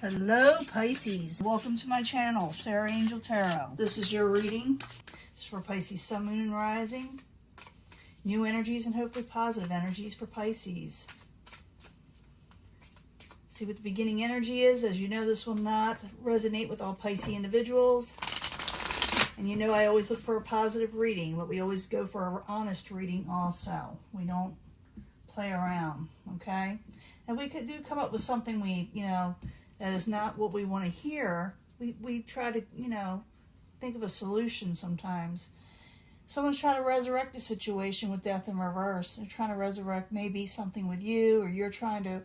Hello Pisces, welcome to my channel, Sarah Angel Tarot. This is your reading. It's for Pisces Sun, Moon, and Rising. New energies and hopefully positive energies for Pisces. See what the beginning energy is. As you know, this will not resonate with all Pisces individuals. And you know I always look for a positive reading, but we always go for an honest reading also. We don't play around, okay? And we do come up with something that is not what we want to hear. We try to, think of a solution sometimes. Someone's trying to resurrect a situation with death in reverse. They're trying to resurrect maybe something with you, or you're trying to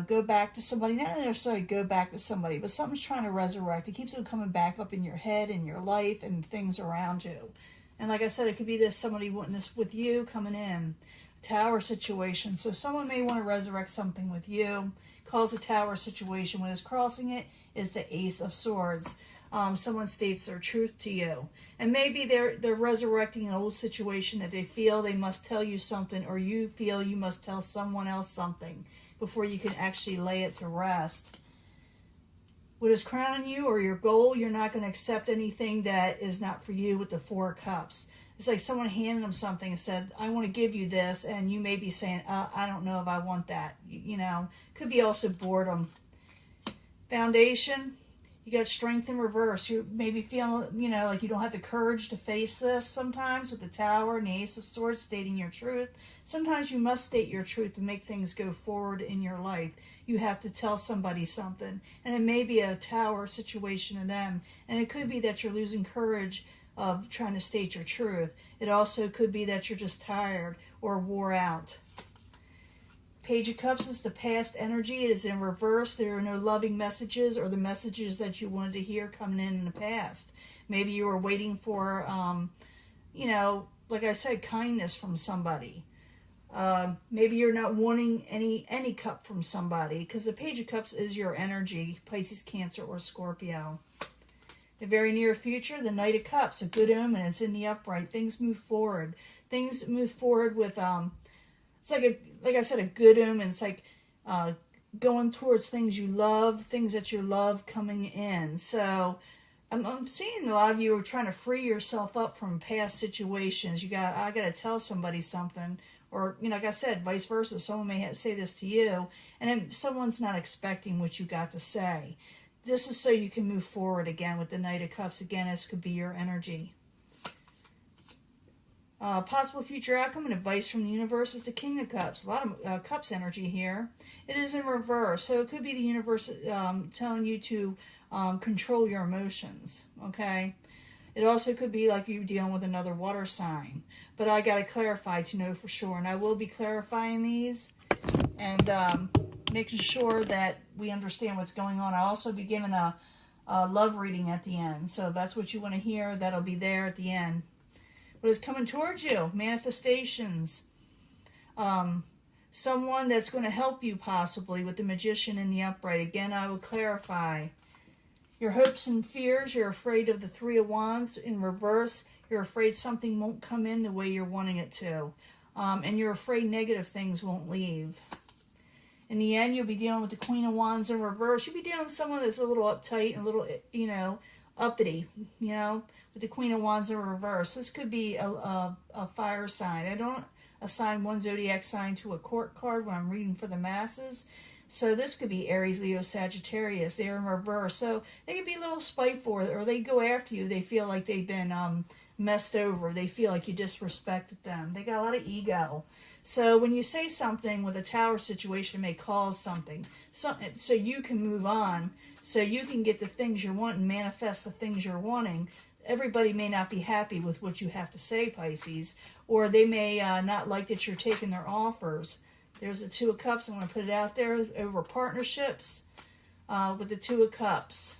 go back to somebody. Not necessarily go back to somebody, but something's trying to resurrect. It keeps on coming back up in your head, in your life, and things around you. And like I said, it could be somebody wanting this with you coming in. Tower situation. So someone may want to resurrect something with you. Calls a tower situation. What is crossing it is the Ace of Swords. Someone states their truth to you, and maybe they're resurrecting an old situation that they feel they must tell you something, or you feel you must tell someone else something before you can actually lay it to rest. What is crowning you or your goal, you're not going to accept anything that is not for you with the Four of Cups. It's like someone handed them something and said, I want to give you this, and you may be saying, I don't know if I want that. Could be also boredom. Foundation, you got strength in reverse. You maybe feeling, like you don't have the courage to face this sometimes with the Tower and the Ace of Swords stating your truth. Sometimes you must state your truth to make things go forward in your life. You have to tell somebody something, and it may be a Tower situation to them, and it could be that you're losing courage of trying to state your truth. It also could be that you're just tired or wore out. Page of Cups is the past energy. It is in reverse. There are no loving messages or the messages that you wanted to hear coming in the past. Maybe you were waiting for, like I said, kindness from somebody. Maybe you're not wanting any cup from somebody, because the Page of Cups is your energy, Pisces, Cancer, or Scorpio. The very near future, the Knight of Cups, a good omen. It's in the upright. Things move forward. Things move forward with, it's like I said, a good omen. It's like going towards things you love, things that you love coming in. So I'm seeing a lot of you are trying to free yourself up from past situations. I got to tell somebody something. Or, like I said, vice versa. Someone may say this to you, and then someone's not expecting what you got to say. This is so you can move forward again with the Knight of Cups. Again, this could be your energy. Possible future outcome and advice from the universe is the King of Cups. A lot of Cups energy here. It is in reverse. So it could be the universe telling you to control your emotions. Okay. It also could be like you're dealing with another water sign. But I got to clarify to know for sure. And I will be clarifying these. And making sure that we understand what's going on. I'll also be giving a love reading at the end. So if that's what you want to hear, that'll be there at the end. What is coming towards you? Manifestations. Someone that's going to help you possibly with the Magician in the upright. Again, I will clarify. Your hopes and fears. You're afraid of the Three of Wands in reverse. You're afraid something won't come in the way you're wanting it to. And you're afraid negative things won't leave. In the end, you'll be dealing with the Queen of Wands in reverse. You'll be dealing with someone that's a little uptight and a little, uppity, with the Queen of Wands in reverse. This could be a fire sign. I don't assign one zodiac sign to a court card when I'm reading for the masses. So this could be Aries, Leo, Sagittarius. They're in reverse. So they could be a little spiteful, or they go after you. They feel like they've been messed over. They feel like you disrespected them. They got a lot of ego. So when you say something with a Tower situation, it may cause something. So you can move on. So you can get the things you want and manifest the things you're wanting. Everybody may not be happy with what you have to say, Pisces. Or they may not like that you're taking their offers. There's the Two of Cups. I'm going to put it out there over partnerships with the Two of Cups.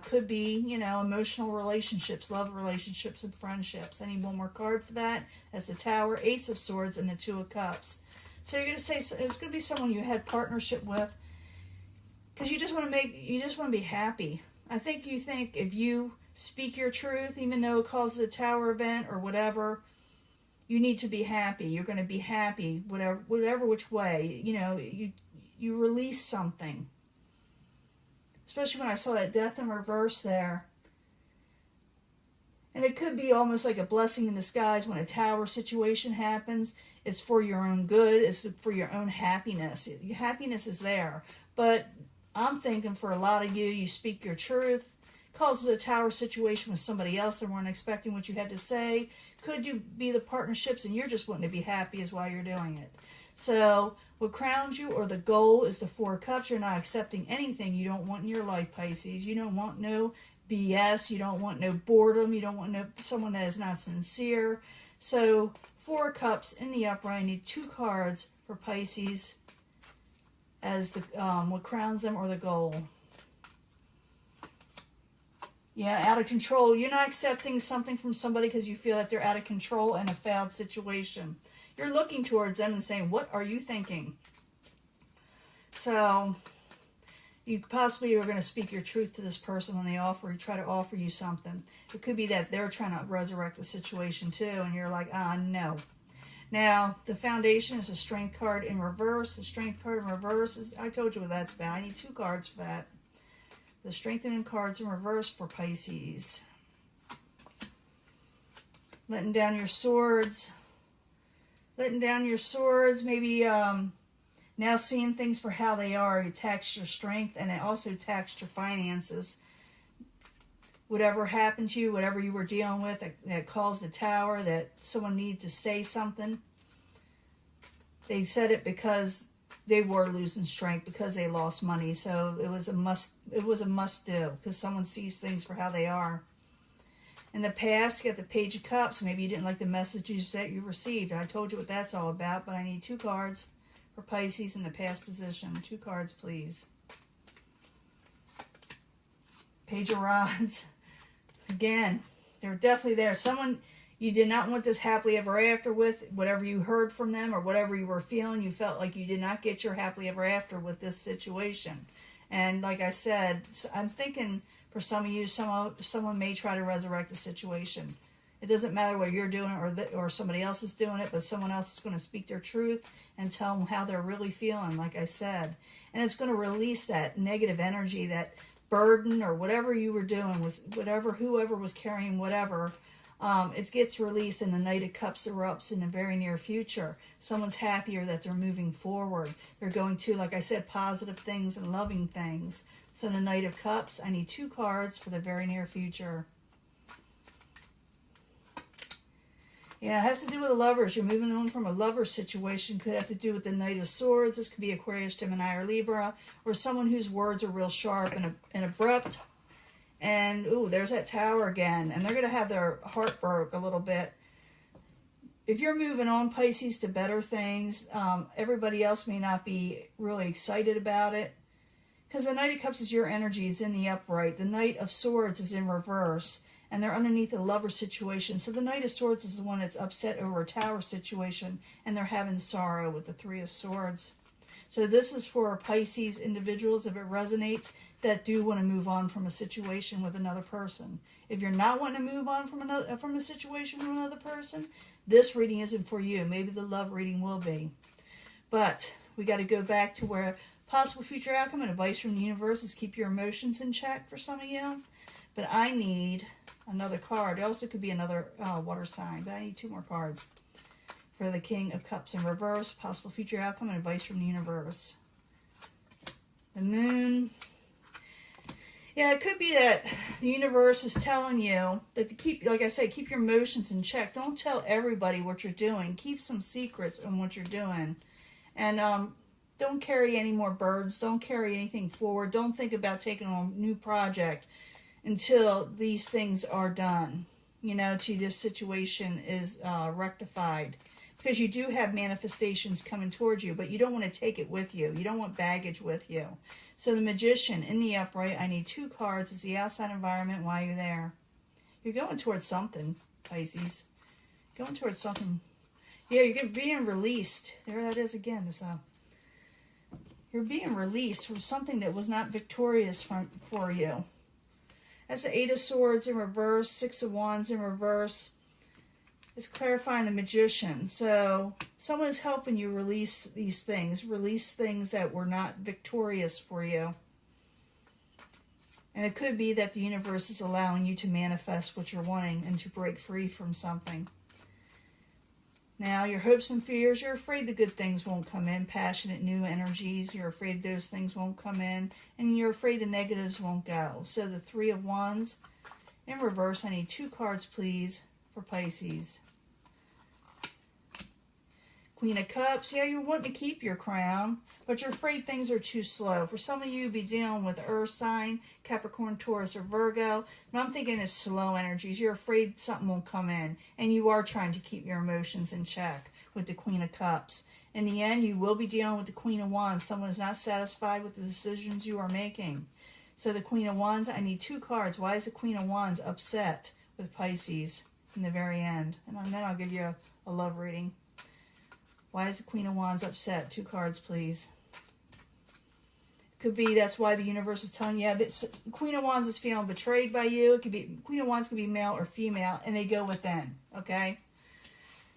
Could be, emotional relationships, love relationships, and friendships. I need one more card for that. That's the Tower, Ace of Swords, and the Two of Cups. So you're going to say it's going to be someone you had partnership with, because you just want to be happy. I think you think if you speak your truth, even though it causes a Tower event or whatever, you need to be happy. You're going to be happy, whatever which way. You release something. especially when I saw that death in reverse there. And it could be almost like a blessing in disguise when a Tower situation happens. It's for your own good. It's for your own happiness. Your happiness is there. But I'm thinking for a lot of you, you speak your truth. Causes a Tower situation with somebody else that weren't expecting what you had to say. Could you be the partnerships and you're just wanting to be happy is why you're doing it. So what crowns you or the goal is the Four of Cups. You're not accepting anything you don't want in your life, Pisces. You don't want no BS. You don't want no boredom. You don't want no someone that is not sincere. So Four of Cups in the upright. I need 2 cards for Pisces as the what crowns them or the goal. Yeah, out of control. You're not accepting something from somebody because you feel that they're out of control in a failed situation. You're looking towards them and saying, what are you thinking? So you possibly are going to speak your truth to this person when they try to offer you something. It could be that they're trying to resurrect the situation too, and you're like, no. Now, the foundation is a Strength card in reverse. The Strength card in reverse is, I told you what that's about. I need 2 cards for that. The strengthening cards in reverse for Pisces. Letting down your swords. Letting down your swords. Maybe now seeing things for how they are. It taxed your strength and it also taxed your finances. Whatever happened to you, whatever you were dealing with that caused the Tower, that someone needed to say something. They said it because they were losing strength because they lost money. So it was a must do because someone sees things for how they are. In the past, you got the Page of Cups. Maybe you didn't like the messages that you received. I told you what that's all about, but I need 2 cards for Pisces in the past position. 2 cards, please. Page of Rods. Again, they're definitely there. Someone you did not want this happily ever after with, whatever you heard from them or whatever you were feeling, you felt like you did not get your happily ever after with this situation. And like I said, I'm thinking for some of you, someone may try to resurrect the situation. It doesn't matter whether you're doing it or somebody else is doing it, but someone else is going to speak their truth and tell them how they're really feeling, like I said. And it's going to release that negative energy, that burden or whatever you were doing, whoever was carrying whatever. It gets released and the Knight of Cups erupts in the very near future. Someone's happier that they're moving forward. They're going to, like I said, positive things and loving things. So the Knight of Cups, I need 2 cards for the very near future. Yeah, it has to do with the lovers. You're moving on from a lover situation. Could have to do with the Knight of Swords. This could be Aquarius, Gemini, or Libra. Or someone whose words are real sharp and abrupt. And, ooh, there's that Tower again. And they're going to have their heart broke a little bit. If you're moving on, Pisces, to better things, everybody else may not be really excited about it. Because the Knight of Cups is your energy. It's in the upright. The Knight of Swords is in reverse. And they're underneath a lover situation. So the Knight of Swords is the one that's upset over a Tower situation. And they're having sorrow with the 3 of Swords. So this is for Pisces individuals, if it resonates, that do want to move on from a situation with another person. If you're not wanting to move on from a situation with another person, this reading isn't for you. Maybe the love reading will be. But we got to go back to where possible future outcome and advice from the universe is keep your emotions in check for some of you. But I need another card. It also could be another water sign, but I need 2 more cards for the King of Cups in reverse, possible future outcome and advice from the universe. The Moon. Yeah, it could be that the universe is telling you that to keep, like I said, keep your emotions in check. Don't tell everybody what you're doing. Keep some secrets on what you're doing. And don't carry any more burdens. Don't carry anything forward. Don't think about taking on a new project until these things are done, till this situation is rectified. Because you do have manifestations coming towards you, but you don't want to take it with you. You don't want baggage with you. So the Magician in the upright, I need 2 cards. It's the outside environment while you're there. You're going towards something, Pisces. Going towards something. Yeah, you're being released. There that is again. You're being released from something that was not victorious for you. That's the 8 of Swords in reverse, 6 of Wands in reverse. It's clarifying the Magician. So someone is helping you release these things. Release things that were not victorious for you. And it could be that the universe is allowing you to manifest what you're wanting and to break free from something. Now, your hopes and fears, you're afraid the good things won't come in. Passionate, new energies, you're afraid those things won't come in. And you're afraid the negatives won't go. So the Three of Wands in reverse. I need 2 cards, please, for Pisces. Queen of Cups. Yeah, you're wanting to keep your crown, but you're afraid things are too slow. For some of you, be dealing with Earth sign, Capricorn, Taurus, or Virgo. And I'm thinking it's slow energies. You're afraid something won't come in, and you are trying to keep your emotions in check with the Queen of Cups. In the end, you will be dealing with the Queen of Wands. Someone is not satisfied with the decisions you are making. So the Queen of Wands, I need 2 cards. Why is the Queen of Wands upset with Pisces in the very end? And then I'll give you a love reading. Why is the Queen of Wands upset? 2 cards, please. Could be that's why the universe is telling you, that Queen of Wands is feeling betrayed by you. It could be Queen of Wands could be male or female, and they go within. Okay.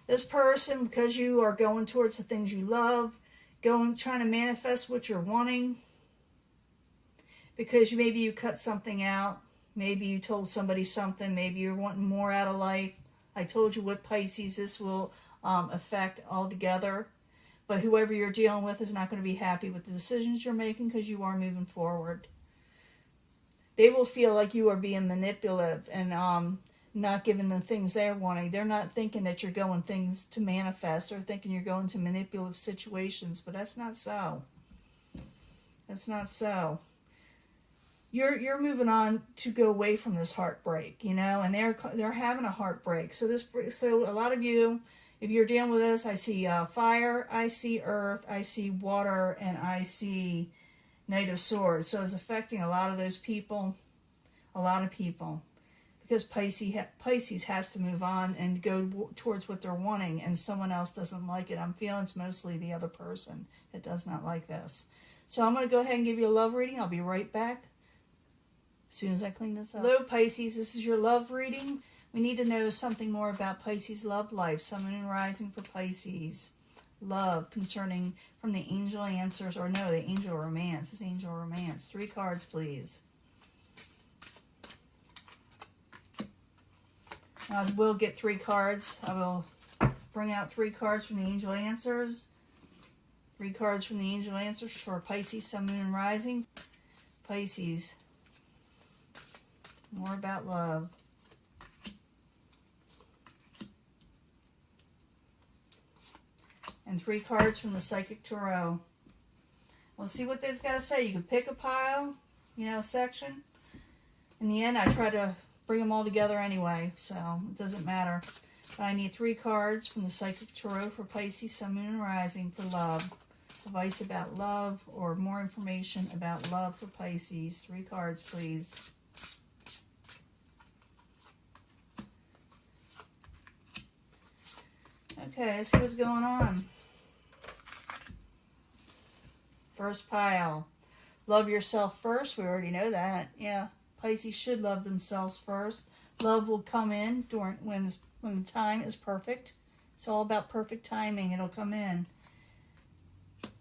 This person, because you are going towards the things you love, trying to manifest what you're wanting, because maybe you cut something out, maybe you told somebody something, maybe you're wanting more out of life. I told you with Pisces, this will affect altogether. But whoever you're dealing with is not going to be happy with the decisions you're making because you are moving forward. They will feel like you are being manipulative and not giving them things they're wanting. They're not thinking that you're going things to manifest. They're thinking you're going to manipulative situations, but that's not so. That's not so. You're moving on to go away from this heartbreak, you know, and they're having a heartbreak. So a lot of you, if you're dealing with this, I see fire, I see earth, I see water, and I see Knight of Swords. So it's affecting a lot of those people, because Pisces has to move on and go towards what they're wanting, and someone else doesn't like it. I'm feeling it's mostly the other person that does not like this. So I'm going to go ahead and give you a love reading. I'll be right back as soon as I clean this up. Hello, Pisces. This is your love reading. We need to know something more about Pisces' love life. Sun, Moon, and Rising for Pisces. Love concerning from the angel answers, or no, the angel romance. This is angel romance. 3 cards, please. I will get 3 cards. I will bring out 3 cards from the angel answers. 3 cards from the angel answers for Pisces, Sun, Moon, and Rising. Pisces. More about love. And 3 cards from the Psychic Tarot. We'll see what they've got to say. You can pick a pile, section. In the end, I try to bring them all together anyway, so it doesn't matter. But I need 3 cards from the Psychic Tarot for Pisces, Sun, Moon, and Rising for love. Advice about love or more information about love for Pisces. 3 cards, please. Okay, let's see what's going on. First pile. Love yourself first. We already know that. Yeah, Pisces should love themselves first. Love will come in when the time is perfect. It's all about perfect timing. It'll come in.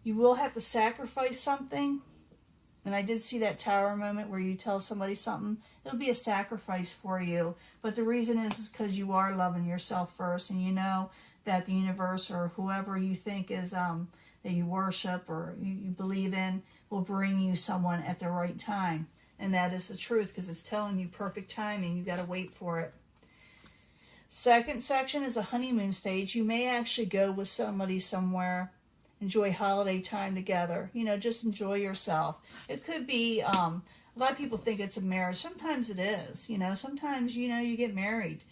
You will have to sacrifice something. And I did see that tower moment where you tell somebody something. It'll be a sacrifice for you. But the reason is because you are loving yourself first. And you know that the universe or whoever you think is that you worship or you believe in will bring you someone at the right time. And that is the truth, because it's telling you perfect timing. You got to wait for it. Second section is a honeymoon stage. You may actually go with somebody somewhere, enjoy holiday time together. Just enjoy yourself. It could be, a lot of people think it's a marriage. Sometimes it is. Sometimes, you get married.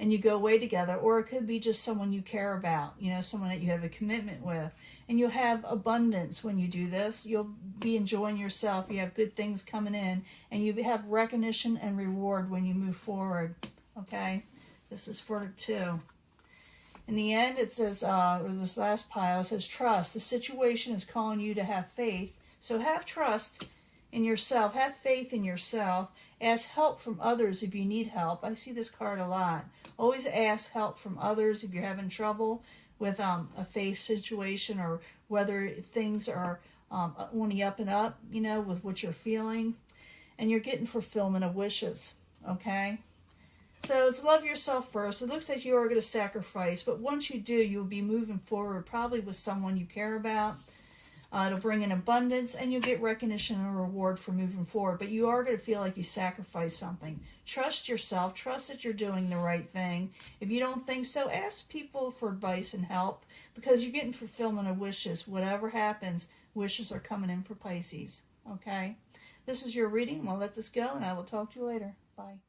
And you go away together, or it could be just someone you care about, someone that you have a commitment with. And you'll have abundance when you do this. You'll be enjoying yourself. You have good things coming in, and you have recognition and reward when you move forward, okay? This is for 2. In the end, it says, or this last pile, it says trust. The situation is calling you to have faith. So have trust in yourself. Have faith in yourself. Ask help from others if you need help. I see this card a lot. Always ask help from others if you're having trouble with a faith situation, or whether things are on the up and up, with what you're feeling. and you're getting fulfillment of wishes, okay? So it's love yourself first. It looks like you are going to sacrifice, but once you do, you'll be moving forward, probably with someone you care about. It'll bring in abundance, and you'll get recognition and reward for moving forward. But you are going to feel like you sacrificed something. Trust yourself. Trust that you're doing the right thing. If you don't think so, ask people for advice and help, because you're getting fulfillment of wishes. Whatever happens, wishes are coming in for Pisces, okay? This is your reading. I'll let this go, and I will talk to you later. Bye.